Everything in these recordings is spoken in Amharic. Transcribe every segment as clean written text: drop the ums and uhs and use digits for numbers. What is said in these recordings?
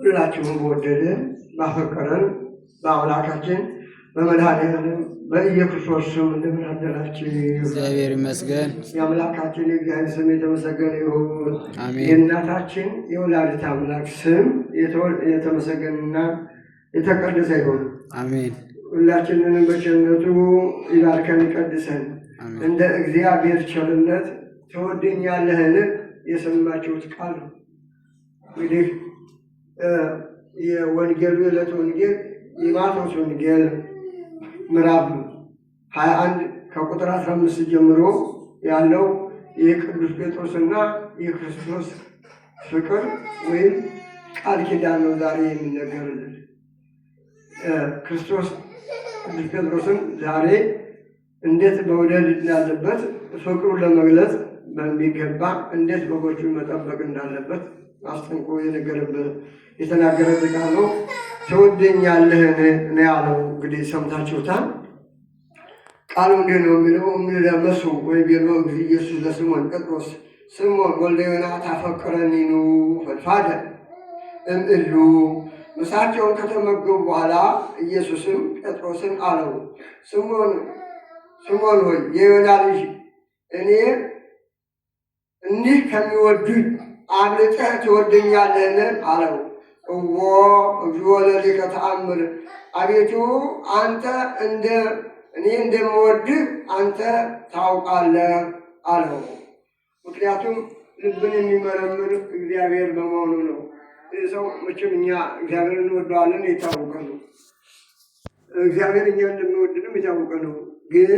ሁላችሁም በወደደን ባፈቀረን በአምላካችን በመድኃኒዓለም በኢየሱስ ስም እንደምን አደራችሁ? እግዚአብሔር ይመስገን። የአምላካችን የእግዚአብሔር ስም የተመሰገነ ይሁን። አሜን። የእናታችን የወላዲተ አምላክ ስም የተመሰገነና የተቀደሰ ይሁን። አሜን። ሁላችንንም በቸርነቱ ይባርከን ይቀድሰን። እንደ እግዚአብሔር ቸርነት ትወደኛለህን? የሰማችሁት ቃል ነው። እንግዲህ የወንጌሉ የዕለት ወንጌል የማቴዎስ ወንጌል ምዕራፍ 21 ከቁጥር 15 ጀምሮ ያለው የቅዱስ ጴጥሮስና የክርስቶስ ፍቅር ወይም ቃል ኪዳን ነው ዛሬ የሚነገርልን። ክርስቶስ ቅዱስ ጴጥሮስን ዛሬ እንዴት መውደድ እንዳለበት ፍቅሩን ለመግለጽ በሚገባ እንዴት በጎቹን መጠበቅ እንዳለበት አስጠንቆ የተናገረበት ቃል ነው። ትወደኛለህን ነው ያለው። እንግዲህ ሰምታችሁታል። ቃሉ እንዴት ነው የሚለው? እምለመሱ ወይ ቤሎ ጊዜ ኢየሱስ ለስምዖን ጴጥሮስ ስምዖን ወልደ ዮና ታፈቅረኒኑ ፈድፋደ እምእሉ። ምሳቸውን ከተመገቡ በኋላ ኢየሱስም ጴጥሮስን አለው፣ ስምዖን ሆይ የዮና ልጅ እኔ እንዲህ ከሚወዱኝ አብልጠህ ትወደኛለህን? አለው። እዎ እግዚኦ ለሊቀ ተአምር፣ አቤቱ አንተ እኔ እንደምወድህ አንተ ታውቃለህ አለው። ምክንያቱም ልብን የሚመረምር እግዚአብሔር በመሆኑ ነው። ይህ ሰው መቼም እኛ እግዚአብሔር እንወደዋለን የታወቀ ነው። እግዚአብሔር እኛ እንደምንወድንም የታወቀ ነው። ግን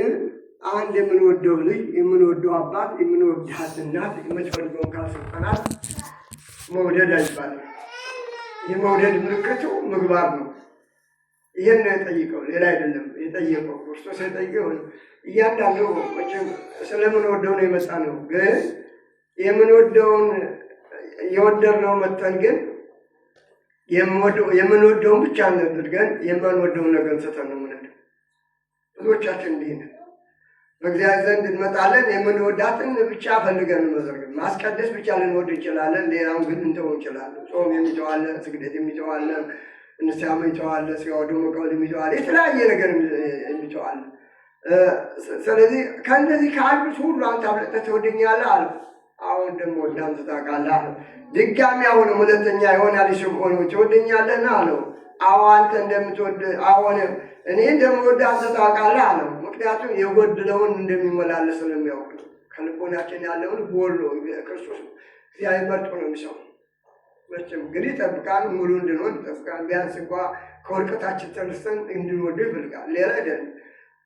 አንድ የምንወደው ልጅ፣ የምንወደው አባት፣ የምንወዳት እናት የምትፈልገውን ካልሰጠናት መውደድ አይባልም። የመውደድ ምልክቱ ምግባር ነው። ይህን ነው የጠይቀው፣ ሌላ አይደለም የጠየቀው። ክርስቶስ የጠየቀው እያንዳንዱ መቼም ስለምንወደው ነው የመጣ ነው። ግን የምንወደውን የወደድነው መጠን ግን የምንወደውን ብቻ አድርገን የማንወደውን ነገር ሰተን ነው የምንሄደው። ብዙዎቻችን እንዲህ ነው። በእግዚአብሔር ዘንድ እንመጣለን። የምንወዳትን ብቻ ፈልገን መዘርገን ማስቀደስ ብቻ ልንወድ እንችላለን። ሌላውን ግን እንተው እንችላለን። ጾም የሚተዋለ፣ ስግደት የሚተዋለ፣ ንስሐ የሚተዋለ፣ ስጋ ወደሙ መቀበል የሚተዋለ፣ የተለያየ ነገር የሚተዋለ። ስለዚህ ከእነዚህ ካሉት ሁሉ አንተ አብልጠህ ትወደኛለህ አለ። አሁን ደግሞ እንዳንተ ታውቃለህ አለው። ድጋሚ አሁንም ሁለተኛ ይሆናል ስምዖን ትወደኛለህን አለው። አዎ አንተ እንደምትወድ አሁን እኔ እንደምወድ አንተ ታውቃለህ አለው። ምክንያቱም የጎደለውን እንደሚመላለስ ስለሚያውቅ ነው። ከልቦናችን ያለውን ጎሎ ክርስቶስ እግዚአብሔር መርጦ ነው የሚሰው። መቼም ግን ይጠብቃል፣ ሙሉ እንድንሆን ይጠብቃል። ቢያንስ እንኳ ከውድቀታችን ተነስተን እንድንወዱ ይፈልጋል። ሌላ አይደለም።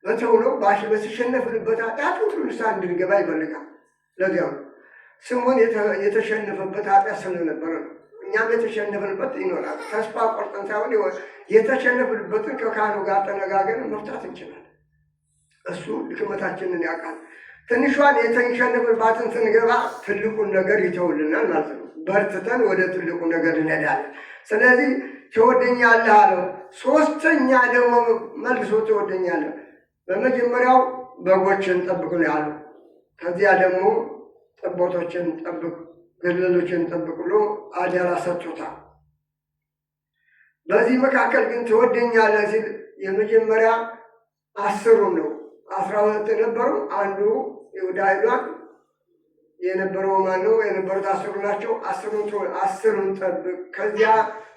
በተውሎ በተሸነፍንበት ኃጢአት ሁሉ ንስሐ እንድንገባ ይፈልጋል። ለዚያው ስምዖን የተሸነፈበት ኃጢአት ስለነበረ ነው። እኛም የተሸነፍንበት ይኖራል። ተስፋ ቆርጠን ሳይሆን የተሸነፍንበትን ከካህኑ ጋር ተነጋገርን መፍታት እንችላለን። እሱ ድክመታችንን ያውቃል። ትንሿን የተሸነፍንባትን ስንገባ ትልቁን ነገር ይተውልናል ማለት ነው። በርትተን ወደ ትልቁ ነገር እንሄዳለን። ስለዚህ ትወደኛለህ አለው። ሶስተኛ ደግሞ መልሶ ትወደኛለህ። በመጀመሪያው በጎችን ጠብቅ ነው ያለው። ከዚያ ደግሞ ጠቦቶችን ጠብቅ፣ ግልገሎችን ጠብቅ ብሎ አደራ ሰጥቶታል። በዚህ መካከል ግን ትወደኛለህ ሲል የመጀመሪያ 10 ነው። 12 ነበሩ። አንዱ ይሁዳ ሄዷል። የነበረው ማን ነው? የነበሩት 10 ናቸው። 10ን ጠብቅ፣ ከዚያ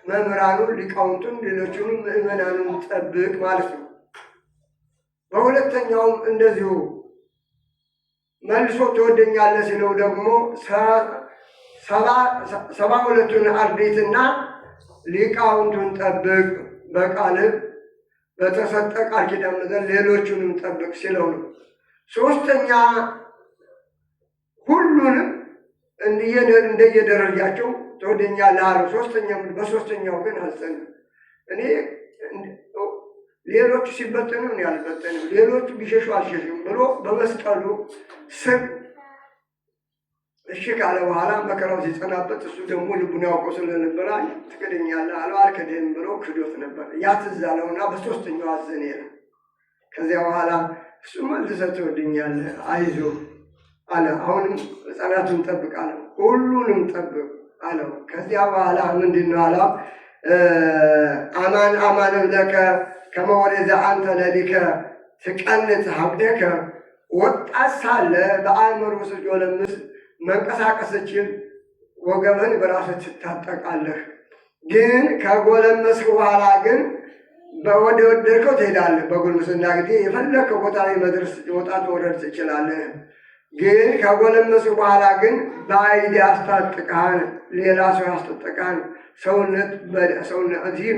መምህራኑን፣ ሊቃውንቱን፣ ሌሎቹንም ምዕመናኑን ጠብቅ ማለት ነው። በሁለተኛውም እንደዚሁ መልሶ ትወደኛለህ ሲለው ደግሞ 72ቱን አርድእትና ሊቃውንቱን ጠብቅ፣ በቃልህ በተሰጠ ቃል ኪዳን መሰረት ሌሎቹንም ጠብቅ ሲለው ነው። ሶስተኛ ሁሉንም እንደየደረጃቸው ትወደኛለህ አለው። በሶስተኛው ግን አልጸናም። እኔ ሌሎቹ ሲበተኑ እኔ አልበተንም፣ ሌሎቹ ቢሸሹ አልሸሹም ብሎ በመስቀሉ ስር እሺ ካለ በኋላ መከራው ሲጸናበት እሱ ደግሞ ልቡን ያውቀው ስለነበረ ትክደኛለህ አለው። አልክድህም ብሎ ክዶት ነበር። ያ ትዝ አለውና በሶስተኛው አዘነ ይላል። ከዚያ በኋላ እሱ መልሰህ ትወደኛለህ አይዞህ አለ። አሁንም ሕፃናቱን ጠብቅ አለው። ሁሉንም ጠብቅ አለው። ከዚያ በኋላ ምንድን ነው አለው? አማን አማን ለከ ከመ ወሬዘ አንተ ለሊከ ትቀንት ሀብደከ ወጣት ሳለ በአእምሮ ስትጎለምስ መንቀሳቀስ ስትችል ወገብህን በራስህ ትታጠቃለህ። ግን ከጎለመስክ በኋላ ግን ወደ ወደድከው ትሄዳለህ። በጉልምስና ጊዜ የፈለግከው ቦታ ላይ መድረስ መውጣት መውረድ ትችላለህ። ግን ከጎለመስክ በኋላ ግን ባዕድ ያስታጥቅሃል፣ ሌላ ሰው ያስታጥቅሃል።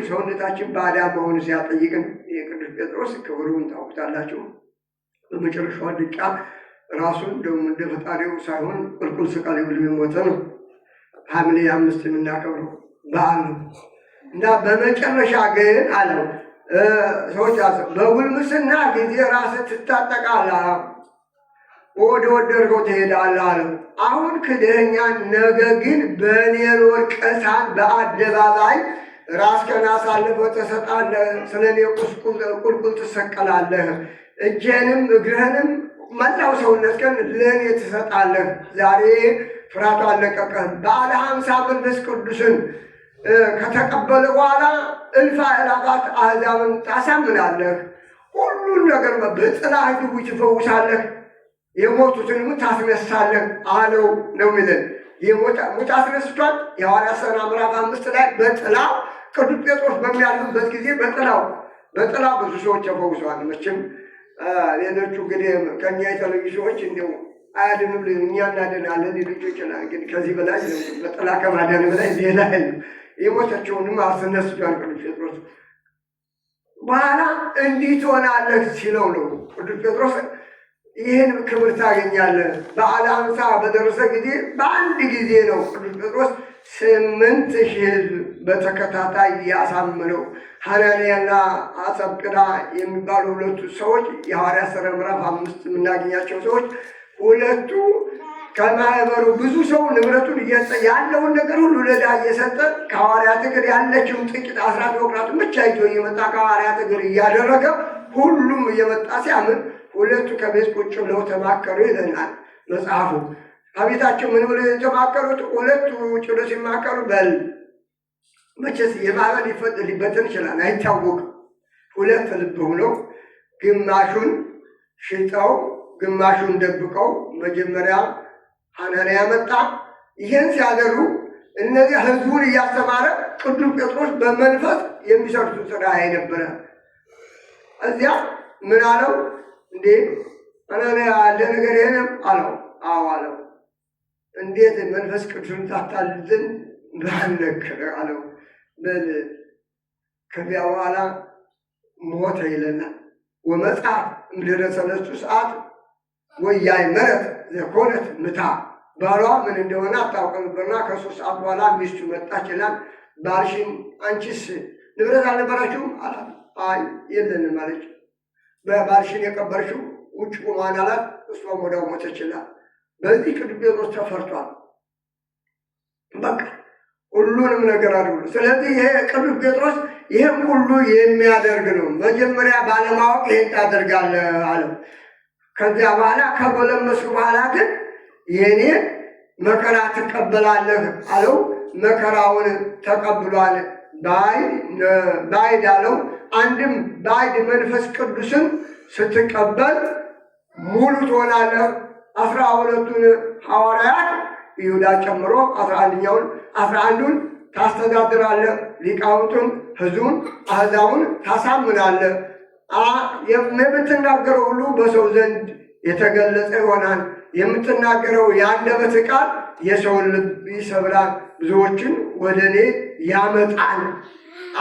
ሰውነታችን ባዳ መሆኑ ሲያጠይቅን የቅዱስ ጴጥሮስ ክብሩን ታውቁታላችሁ። በመጨረሻዋ ደቂቃ ራሱን ደግሞ እንደ ፈጣሪው ሳይሆን ቁልቁል ስቃሌ ብሎ የሞተ ነው። ሐምሌ 5 የምናከብረው በዓል ነው እና በመጨረሻ ግን አለው ሰዎች በጉልምስና ጊዜ ራስህ ትታጠቃለህ፣ ወደ ወደድከው ትሄዳለህ አለው። አሁን ክደኸኛል፣ ነገ ግን በእኔ ወርቀሳን በአደባባይ ራስህን አሳልፈህ ትሰጣለህ፣ ስለ እኔ ቁልቁል ትሰቀላለህ፣ እጅህንም እግርህንም መላው ሰውነትህን ለእኔ ትሰጣለህ። ዛሬ ፍርሃቱ አለቀቀህ። በዓለ ሀምሳ መንፈስ ቅዱስን ከተቀበለ በኋላ እልፍ አእላፋት አሕዛብን ታሳምናለህ። ሁሉን ነገር በጥላህ ድውይ ትፈውሳለህ፣ የሞቱትንም ታስነሳለህ አለው ነው የሚለን። ሙት አስነስቷል። የሐዋርያት ሥራ ምዕራፍ 5 ላይ በጥላው ቅዱስ ጴጥሮስ በሚያልፍበት ጊዜ በጥላው ብዙ ሰዎች ተፈውሰዋል። መቼም ሌሎቹ እንግዲህ ከእኛ የተለዩ ሰዎች እንዲሁ አያድንም፣ እኛ እናድናለን ሊሉ ይችላል። ግን ከዚህ በላይ በጥላ ከማዳን በላይ ሌላ የለም። የሞተችውንም አስነስቷል ቅዱስ ጴጥሮስ። በኋላ እንዲህ ትሆናለህ ሲለው ነው ቅዱስ ጴጥሮስ ይህን ክብር ታገኛለህ። በዓለ ሀምሳ በደረሰ ጊዜ በአንድ ጊዜ ነው ቅዱስ ጴጥሮስ 8,000 ሕዝብ በተከታታይ ያሳምነው። ሐናንያና አሰጵዳ የሚባሉ ሁለቱ ሰዎች የሐዋርያት ሥራ ምዕራፍ 5 የምናገኛቸው ሰዎች ሁለቱ ከማህበሩ ብዙ ሰው ንብረቱን ያለውን ነገር ሁሉ ለድሃ እየሰጠ ከሐዋርያት እግር ያለችውን ጥቂት 10 በኩራቱን ብቻ ይዞ እየመጣ ከሐዋርያት እግር እያደረገ ሁሉም እየመጣ ሲያምን ሁለቱ ከቤት ቁጭ ብለው ተማከሩ ይለናል መጽሐፉ። አቤታቸው ምን ብለው የተማከሩት? ሁለቱ ውጭ ብለው ሲማከሩ በል መቼስ የማዕበል ሊበተን ይችላል አይታወቅም። ሁለት ልብ ሆነው ግማሹን ሽጠው ግማሹን ደብቀው መጀመሪያ ሐናንያ መጣ። ይህን ሲያደርጉ እነዚህ ሕዝቡን እያስተማረ ቅዱስ ጴጥሮስ በመንፈስ የሚሰርቱት ሥራ ነበረ። እዚያ ምን አለው? እንዴ ሐናንያ ያለ ነገር ይሄንም አለው። አዎ አለው። እንዴት መንፈስ ቅዱስን ታታልልን ባልነገረ አለው። በል ከዚያ በኋላ ሞተ ይለናል። ወመጽአት እምድኅረ 3 ሰዓት ወያይ መረት ዘኮነት ምታ። ባሏ ምን እንደሆነ አታውቅም ነበርና ከ3 ሰዓት በኋላ ሚስቱ መጣች ይላል። ባልሽን አንቺስ ንብረት አልነበራችሁም አላት። አይ የለንም አለች። በባልሽን የቀበርሽው ውጭ ቁሟን አላት። እሷም ወዲያው ሞተች ይላል። በዚህ ቅዱስ ጴጥሮስ ተፈርቷል። በቃ ሁሉንም ነገር አድርጉ። ስለዚህ ይሄ ቅዱስ ጴጥሮስ ይህም ሁሉ የሚያደርግ ነው። መጀመሪያ ባለማወቅ ይሄን ታደርጋለህ አለው። ከዚያ በኋላ ከጎለመስኩ በኋላ ግን የኔ መከራ ትቀበላለህ አለው። መከራውን ተቀብሏል። ባዕድ አለው። አንድም ባዕድ መንፈስ ቅዱስን ስትቀበል ሙሉ ትሆናለህ። 12ቱን ሐዋርያት ይሁዳ ጨምሮ 11ዱን ታስተዳድራለህ። ሊቃውንቱን፣ ሕዝቡን፣ አሕዛቡን ታሳምናለህ። የምትናገረው ሁሉ በሰው ዘንድ የተገለጸ ይሆናል። የምትናገረው የአንደበት ቃል የሰውን ልብ ይሰብራል፣ ብዙዎችን ወደ እኔ ያመጣል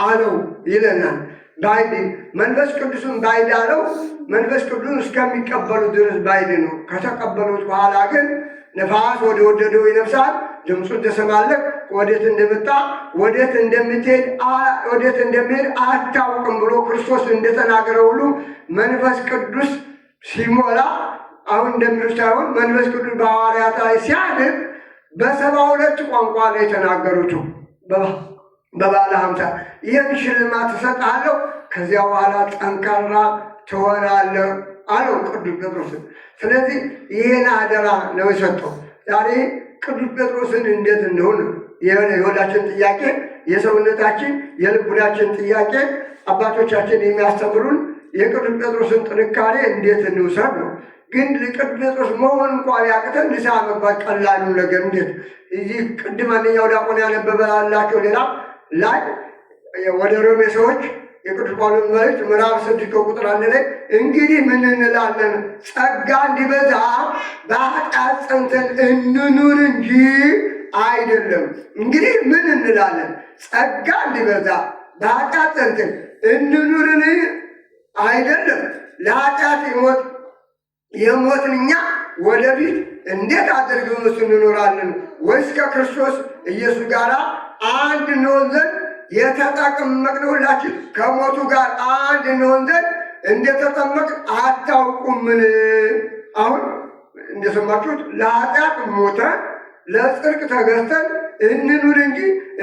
አለው ይለናል። ባዕድ መንፈስ ቅዱስን ባዕድ አለው። መንፈስ ቅዱስን እስከሚቀበሉ ድረስ ባዕድ ነው። ከተቀበሉት በኋላ ግን ነፋስ ወደ ወደደው ይነፍሳል፣ ድምፁን ትሰማለህ። ወዴት እንደመጣ ወዴት እንደሚሄድ አታውቅም ብሎ ክርስቶስ እንደተናገረ ሁሉ መንፈስ ቅዱስ ሲሞላ አሁን እንደሚሉት ሳይሆን መንፈስ ቅዱስ በሐዋርያት ላይ ሲያድር በ72 ቋንቋ ነው የተናገሩት በበዓለ ሀምሳ። ይህን ሽልማት እሰጥሃለሁ፣ ከዚያ በኋላ ጠንካራ ትሆናለህ አለው ቅዱስ ጴጥሮስን። ስለዚህ ይህን አደራ ነው የሰጠው። ዛሬ ቅዱስ ጴጥሮስን እንዴት እንደሆነ የሁላችን ጥያቄ የሰውነታችን የልቡናችን ጥያቄ አባቶቻችን የሚያስተምሩን የቅዱስ ጴጥሮስን ጥንካሬ እንዴት እንውሰድ ነው። ግን ቅዱስ ጴጥሮስ መሆን እንኳ ቢያቅተን ንስሐ መግባት ቀላሉ ነገር እንዴት እዚህ ቅድም አንደኛው ዲያቆን ያነበበላቸው ሌላ ላይ ወደ ሮሜ ሰዎች የቅዱስ ጳውሎስ መልእክት ምዕራፍ 6 ቁጥር 1 ላይ እንግዲህ ምን እንላለን? ጸጋ እንዲበዛ በኃጢአት ጸንተን እንኑር እንጂ አይደለም። እንግዲህ ምን እንላለን? ጸጋ እንዲበዛ በኃጢአት ጸንተን እንኑርን አይደለም። ለኃጢአት የሞትን እኛ ወደፊት እንዴት አድርገን እንኖራለን? ወይስ ከክርስቶስ ኢየሱስ ጋር አንድ እንሆን ዘንድ የተጠመቅን ሁላችን ከሞቱ ጋር አንድ እንሆን ዘንድ እንደተጠመቅን አታውቁምን? አሁን እንደሰማችሁት ለኃጢአት ሞተን ለጽድቅ ተገዝተን እንኑር እንጂ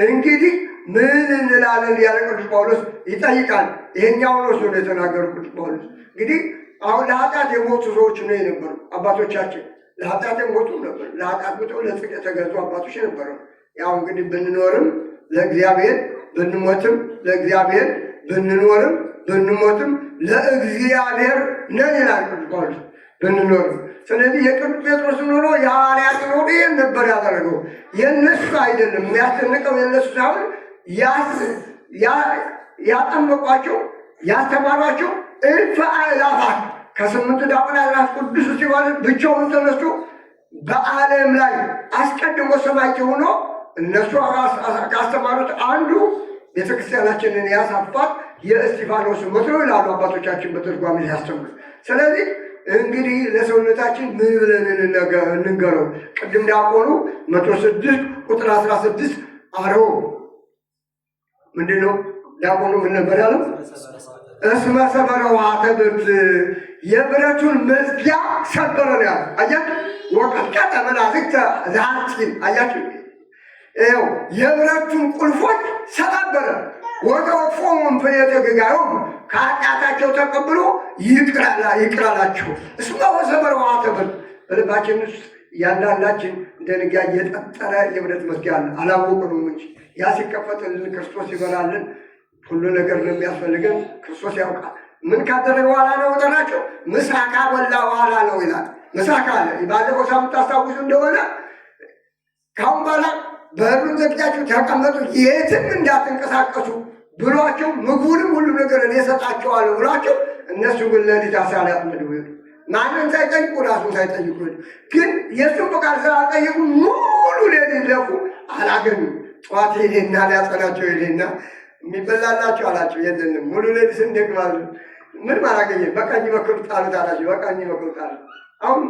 እንግዲህ ምን እንላለን ያለ ቅዱስ ጳውሎስ ይጠይቃል። ይሄኛውን ወስዶ ነው የተናገሩ ቅዱስ ጳውሎስ። እንግዲህ አሁን ለኃጢአት የሞቱ ሰዎች ነው የነበሩ አባቶቻችን። ለኃጢአት የሞቱ ነበር። ለኃጢአት ሞተው ለጽድቅ የተገዙ አባቶች ነበሩ። ያው እንግዲህ ብንኖርም ለእግዚአብሔር ብንሞትም ለእግዚአብሔር ብንኖርም ብንሞትም ለእግዚአብሔር ነን ይላል ቅዱስ ጳውሎስ። ብንኖርም ስለዚህ የቅዱስ ጴጥሮስ ኑሮ የሐዋርያት ኑሮ ይህን ነበር ያደረገው። የእነሱ አይደለም የሚያስጨንቀው፣ የእነሱ ሳይሆን ያጠመቋቸው ያስተማሯቸው እልፍ አእላፋት ከ8 ዲያቆናት ቅዱስ እስጢፋኖስ ብቻውን ተነስቶ በዓለም ላይ አስቀድሞ ሰማዕት ሆኖ እነሱ ካስተማሩት አንዱ ቤተክርስቲያናችንን ያሳፋት የእስጢፋኖስ ሞት ነው ይላሉ አባቶቻችን በትርጓሜ ሲያስተምሩ። ስለዚህ እንግዲህ ለሰውነታችን ምን ብለን እንንገረው? ቅድም ዲያቆኑ 106 ቁጥር 16 አረው ምንድን ነው ዲያቆኑ ምን ነበር ያለው? እስመ ሰበረ ውሃተ ብርት የብረቱን መዝጊያ ሰበረ ነው ያለው። አያችሁ ወቀጥቀጠ መላእክተ ዘሐፂን አያችሁ ይኸው የብረቱን ቁልፎች ሰባበረ። ወተወክፎሙ ፍሬተ ጌጋዮሙ ከኃጢአታቸው ተቀብሎ ይቅር አላቸው። እስመ ሰበረ ውሃተ ብርት በልባችን ውስጥ እያንዳንዳችን እንደ ድንጋይ የጠጠረ የብረት መዝጊያ አለ። አላወቅነውም እንጂ ያ ሲከፈትልን ክርስቶስ ይበላልን ሁሉ ነገር ነው የሚያስፈልገን። ክርስቶስ ያውቃል። ምን ካደረገ በኋላ ነው ጠራቸው? ምሳ ካበላ በኋላ ነው ይላል። ምሳ ካለ ባለፈው ሳምንት ታስታውሱ እንደሆነ ካሁን በኋላ በሩን ዘግታችሁ ተቀመጡ፣ የትም እንዳትንቀሳቀሱ ብሏቸው ምግቡንም ሁሉ ነገር እኔ እሰጣቸዋለሁ ብሏቸው፣ እነሱ ግን ሌሊት አሳር ያጥምዱ ሄዱ። ማንም ሳይጠይቁ ራሱን ሳይጠይቁ ሄዱ። ግን የእሱን ፈቃድ ስላልጠየቁ ሙሉ ሌሊት ለፉ፣ አላገኙም። ጠዋት ሄዴና ሊያጸናቸው ሄዴና የሚበላላቸው አላቸው የለንም። ሙሉ ሌሊት እንደግማሉ ምንም አላገኘም። በቃኝ በኩል ጣሉት አላቸው። በቃኝ በኩል ጣሉት። አሁን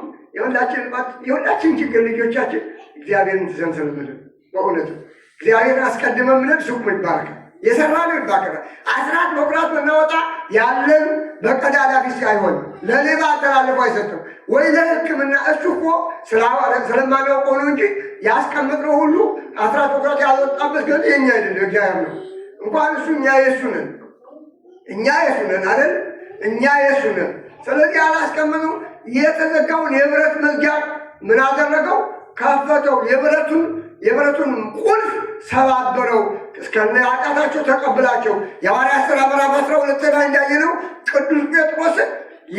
የሁላችን ችግር ልጆቻችን እግዚአብሔርን ትዘንሰልብልን። በእውነቱ እግዚአብሔርን አስቀድመን ምንል ሱቁ ይባረካል፣ የሰራነው ይባረካል። አስራት በኩራት ብናወጣ ያለን በቀዳዳ ፊት አይሆንም፣ ለሌባ አተላልፎ አይሰጥም ወይ ለሕክምና። እሱ እኮ ስለማናውቀው ነው እንጂ ያስቀምጥነው ሁሉ አስራት በኩራት ያልወጣበት ገንዘብ የኛ አይደለም፣ እግዚአብሔር ነው። እንኳን እሱ እኛ የእሱ ነን፣ እኛ የእሱ ነን አይደል? እኛ የእሱ ነን። ስለዚህ አላስቀምጡ። የተዘጋውን የብረት መዝጊያ ምን አደረገው? ከፈተው። የብረቱን ቁልፍ ሰባበረው። እስከነ ኃጢአታቸው ተቀብላቸው። የሐዋርያት ሥራ ምዕራፍ 12 ላይ እንዳየነው ቅዱስ ጴጥሮስን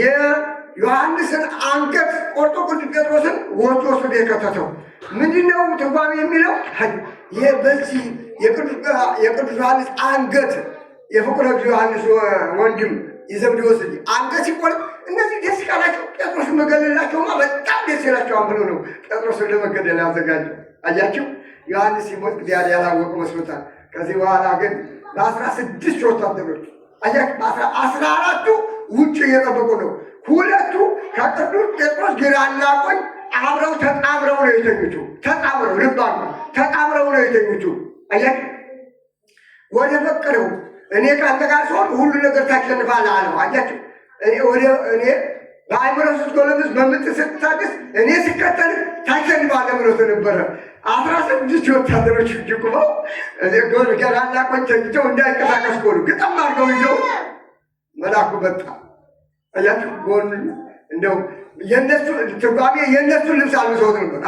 የዮሐንስን አንገት ቆርጦ ቅዱስ ጴጥሮስን ወጥቶ ወስዶ የከተተው ምንድነው ትርጓሜ የሚለው? በዚህ የቅዱስ ዮሐንስ አንገት የፍቁረ ዮሐንስ ወንድም የዘብዴዎስ ልጅ አንገት ሲቆርጥ እነዚህ ደስ ካላቸው ጴጥሮስን መገለላቸውማ በጣም ደስ ይላቸዋል ብሎ ነው ጴጥሮስን ለመገደል ያዘጋጀው። አያችሁ ዮሐንስ ሲሞት እግዚአብሔር ያላወቀው መስሎታል። ከዚህ በኋላ ግን በ16 ወታደሮች አያችሁ በ14ቱ ውጭ እየጠበቁ ነው። 2ቱ ከቅዱስ ጴጥሮስ ግራና ቀኝ አብረው ተጣምረው ነው የተኙት። ተጣምረው ልባሉ ተጣምረው ነው የተኙት። አያችሁ ወደ ፈቀደው እኔ ካንተ ጋር ስሆን ሁሉ ነገር ታሸንፋለህ አለው። አያችሁ እኔ በአይምሮ ስትጎለምስ በምትስታገስ እኔ ስከተል ታሸንፋለህ ብሎት ነበረ። 16 ወታደሮች ጅቁመው ገራና ቆኝ ተኝተው እንዳይንቀሳቀስ ጎሉ ግጥም አድርገው ይዘው መልአኩ መጣ። አያችሁ ጎን እንደው የእነሱ ትርጓሜ የእነሱን ልብስ አልብሰውት ነበር።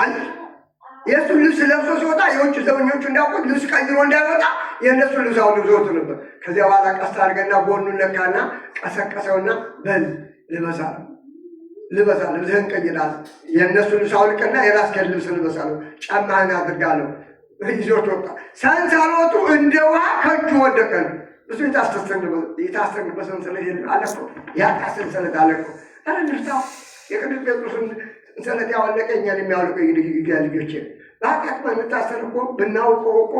የእሱን ልብስ ለብሶ ሲወጣ የውጭ ዘበኞቹ እንዳውቁት ልብስ ቀይሮ እንዳይወጣ የእነሱን ልብስ አሁን ልብሶቱ ነበር። ከዚያ በኋላ ቀስ አድርገና ጎኑን ነካና ቀሰቀሰውና በል ልበሳ ልብስህን ቀይራል፣ የእነሱ ልብስ አውልቅና የራስህን ልብስ ልበሳለሁ፣ ጫማህን አድርጋለሁ። ይዞት ወጣ። ሰንሰለቱ እንደ ውሃ ከእጁ ወደቀ። እሱ የታሰርንበት ሰንሰለት አለ እኮ ያጣ ሰንሰለት አለ እኮ። ኧረ እንርሳው። የቅዱስ ጴጥሮስን ሰንሰለት ያወለቀ እኛን የሚያወልቀ ልጆቼ በኃጢአት ብንታሰር እኮ ብናውቀው እኮ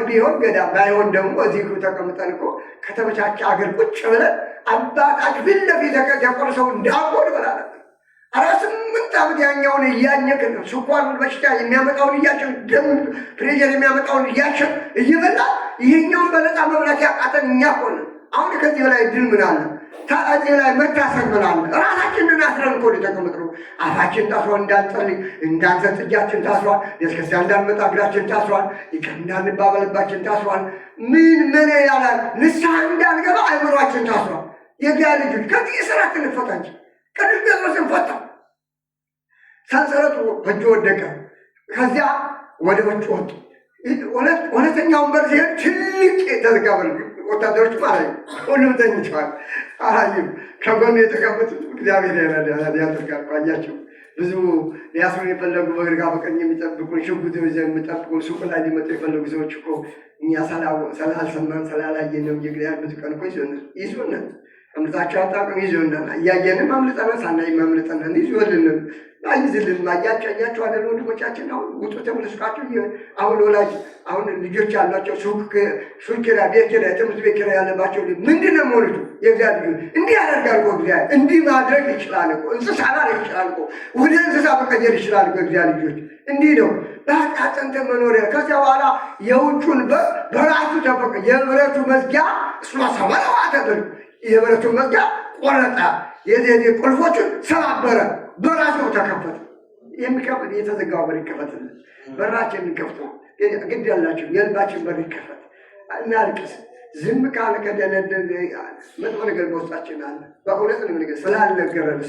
ቢሆን ገዳም ባይሆን ደግሞ እዚህ ተቀምጠን እኮ ከተመቻቸ አገር ቁጭ ብለን አባታች ፊት ለፊት ተቆርሰው እንዳቆድ በላለን። 48 ዓመት ያኛውን እያኘክን ስኳር በሽታ የሚያመጣውን እያችን ደም ፕሬሸር የሚያመጣውን እያችን እየበላ ይሄኛውን በነፃ መብላት ያቃተን እኛ እኮ ነን። አሁን ከዚህ በላይ ድል ምን አለ? ከዚህ ላይ መታሰር ምን አለ? ራሳችንን አስረን እኮ የተቀመጥነው። አፋችን ታስሯል፣ እንዳንጸልይ እንዳንሰጥ እጃችን ታስሯል፣ ቤተክርስቲያን እንዳንመጣ እግራችን ታስሯል፣ ይቅር እንዳንባባል ልባችን ታስሯል። ምን ያላል? ንስሐ እንዳንገባ አእምሯችን ታስሯል። የእግዚአብሔር ልጆች ከዚህ እስራት እንፈታ እንጂ ቅዱስ ጴጥሮስን ፈታ። ሰንሰለቱ እጁ ወደቀ። ከዚያ ወደ ውጭ ወጡ። ሁለተኛውን በር ሲሄድ ትልቅ የተዘጋ በር፣ ወታደሮች ማለት ሁሉም ተኝተዋል። አላየም። ከጎኑ የተቀመጡት እግዚአብሔር ያደርጋል። አያቸው ብዙ ሊያስሩን የፈለጉ በግርጋ በቀኝ የሚጠብቁን ሽጉጥ ይዘው የሚጠብቁ ሱቅ ላይ ሊመጡ የፈለጉ ሰዎች እኮ እኛ ስላልሰማን ስላላየን ነው። የእግዚአብሔር ብዙ ቀን እኮ ይዞናል። አምልጣቸው አታውቅም። ይዞናል። እያየንም አምልጠናል፣ ሳናይም አምልጠናል። ይዞልንም አይዝልን ማያቸው አደለ ወንድሞቻችን። አሁን ውጡ ተመልስቃቸው። አሁን ወላጅ አሁን ልጆች ያሏቸው ሱቅ ኪራይ፣ ቤት ኪራይ፣ ትምህርት ቤት ኪራይ ያለባቸው ምንድን ነው መሆኑቱ? የእግዚአብሔር ልጆች እንዲህ ያደርጋል እኮ እግዚአብሔር። እንዲህ ማድረግ ይችላል እኮ። እንስሳ ማድረግ ይችላል እኮ። ወደ እንስሳ መቀየር ይችላል እኮ እግዚአብሔር ልጆች። እንዲህ ነው በኃጢአት ጸንተን መኖሪያ። ከዚያ በኋላ የውጩን በራሱ ተፈቀ። የብረቱ መዝጊያ እስማ ሰበረዋ ተደርግ የብረቱ መዝጊያ ቆረጠ። ቁልፎቹን ሰባበረ። በራሱ ተከፈተ። የሚከፈት የተዘጋው በር ይከፈትልን። በራችን እንከፍተው። ግድ ያላችሁ የልባችን በር ይከፈት። እናልቅስ። ዝም ካለ ከደነደን መጥፎ ነገር በውስጣችን አለ። በእውነት ነው ነገር ስላልነገረን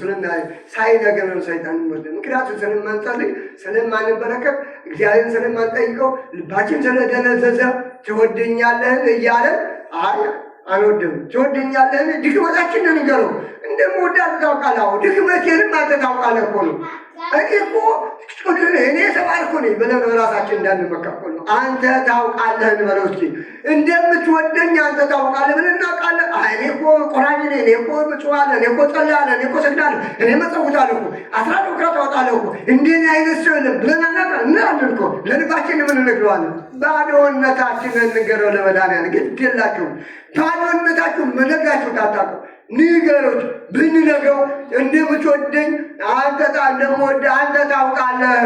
ሳይነገረን ሰይጣን ይወደ። ምክንያቱም ስለማንጸልይ ስለማንበረከት እግዚአብሔርን ስለማንጠይቀው ልባችን ስለደነዘዘ ትወደኛለህ እያለ አንወድም። ትወደኛለህ ድክመታችንን ንገረው። እንደምወዳት ታውቃለህ። ድክመቴንም አንተ ታውቃለህ እኮ ነው። እኔ ሰባር እኮ ነኝ ብለን በራሳችን እንዳንመካ እኮ ነው። አንተ ታውቃለህ እንበለው እስኪ። እንደምትወደኝ አንተ ታውቃለህ ብለን እናውቃለን። እኔ እኮ ቆራቢ ነኝ፣ እኔ እኮ ምጽዋለሁ፣ እኔ እኮ ጸልያለሁ፣ እኔ እኮ ሰግዳለሁ፣ እኔ መጸውታለሁ እኮ 12 ክራት አወጣለሁ እኮ እንደኔ አይነት ሰው የለም ብለን እናውቃለን እኮ። ለልባችን ምን እንነግረዋለን? ባዶነታችንን ንገረው ለመድኃኒዓለም። ግድ የላችሁም። ባዶነታችሁን መነግራችሁ ታጣቀው ንገሮች ብንነግረው እንደምትወደኝ አንተ እንደምወደህ አንተ ታውቃለህ።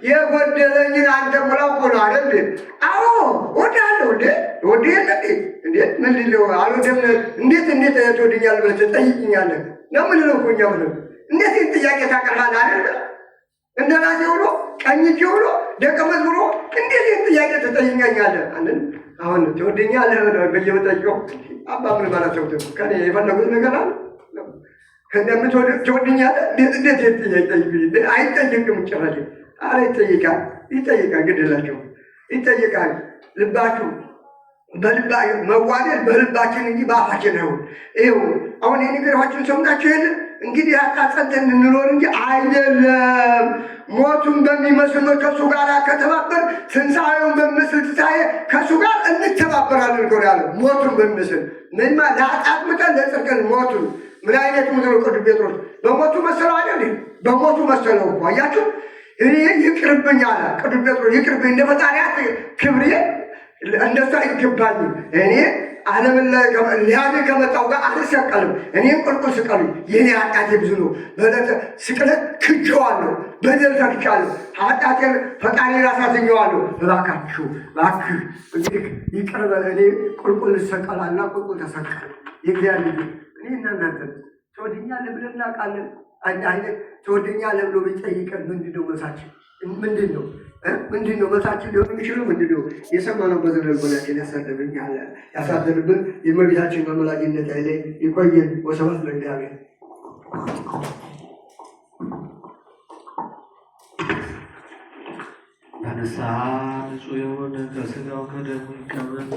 የጎደለኝን አንተ ሙላው እኮ ነው አይደል? አዎ እወድሃለሁ። ወደ እንዴ ምን ሊለው አልወደም። እንዴት ትወደኛለህ ብለህ ትጠይቅኛለህ? ነው ምን ነው እኮ እኛ ምን እንዴት ጥያቄ ታቀርባለህ አይደል? እንደራሴ ሆኖ ቀኝ እጅ ሆኖ ደቀ መዝሙር እንዴት ጥያቄ ትጠይቀኛለህ? አንን አሁን ትወደኛለህ በየመጠየቀው አባ ምን ማለት ነው? ከኔ የፈለጉት ነገር አለ። ትወደኛለህ እንዴት ጥያቄ አይጠይቅም ጭራሽ። አረ ይጠይቃል። ግድላቸው ይጠይቃል። ልባችሁ መዋደድ በልባችን እንጂ በአፋችን አይሆን። ይኸው አሁን የነገርኳችሁን ሰምታችሁ የለ እንግዲህ አቃጸንተን እንኖር እንጂ አይደለም። ሞቱን በሚመስል ከእሱ ጋር ከተባበር ትንሣኤውን በሚመስል ትንሣኤ ከእሱ ጋር እንተባበራለን እኮ ያለው። ሞቱን በሚመስል ምንማ ለኃጢአት ምጠን ለጽድቅን ሞቱን ምን አይነት ምድር ቅዱስ ጴጥሮስ በሞቱ መሰለው አይደል? በሞቱ መሰለው እኮ አያችሁ። እኔ ይቅርብኝ አለ ቅዱስ ጴጥሮስ። ይቅርብኝ እንደ ፈጣሪያት ክብሬ እንደሱ አይገባኝም። እኔ ዓለምን ሊያድን ከመጣው ጋር አልሰቀልም። እኔም ቁልቁል ስቀሉኝ። የኔ ኃጢአቴ ብዙ ነው። በዕለተ ስቅለት ክጄዋለሁ፣ በደል ሰርቻለሁ፣ ኃጢአቴን ፈጣሪ አሳዝኜዋለሁ። እባካችሁ እባክህ እንግዲህ ይቅር በል። እኔ ቁልቁል ልሰቀላልና ቁልቁል ተሰቀል። የእግዚአብሔር ልጅ እኔና እናንተ ትወደኛለህ ብለን እናውቃለን። አይነት ትወደኛለህ ብሎ ቢጠይቀን ምንድን ነው መልሳችን? ምንድን ነው መልሳችን ሊሆን የሚችለው? ምንድን ነው የሰማነው? በዘር ልቦናችን ያሳደርብን የእመቤታችን አማላጅነት ላይ ይቆየን። ወስብሐት ለእግዚአብሔር። ንስሐ ንጹሕ የሆነ ከሥጋው ከደሙ ይቀበል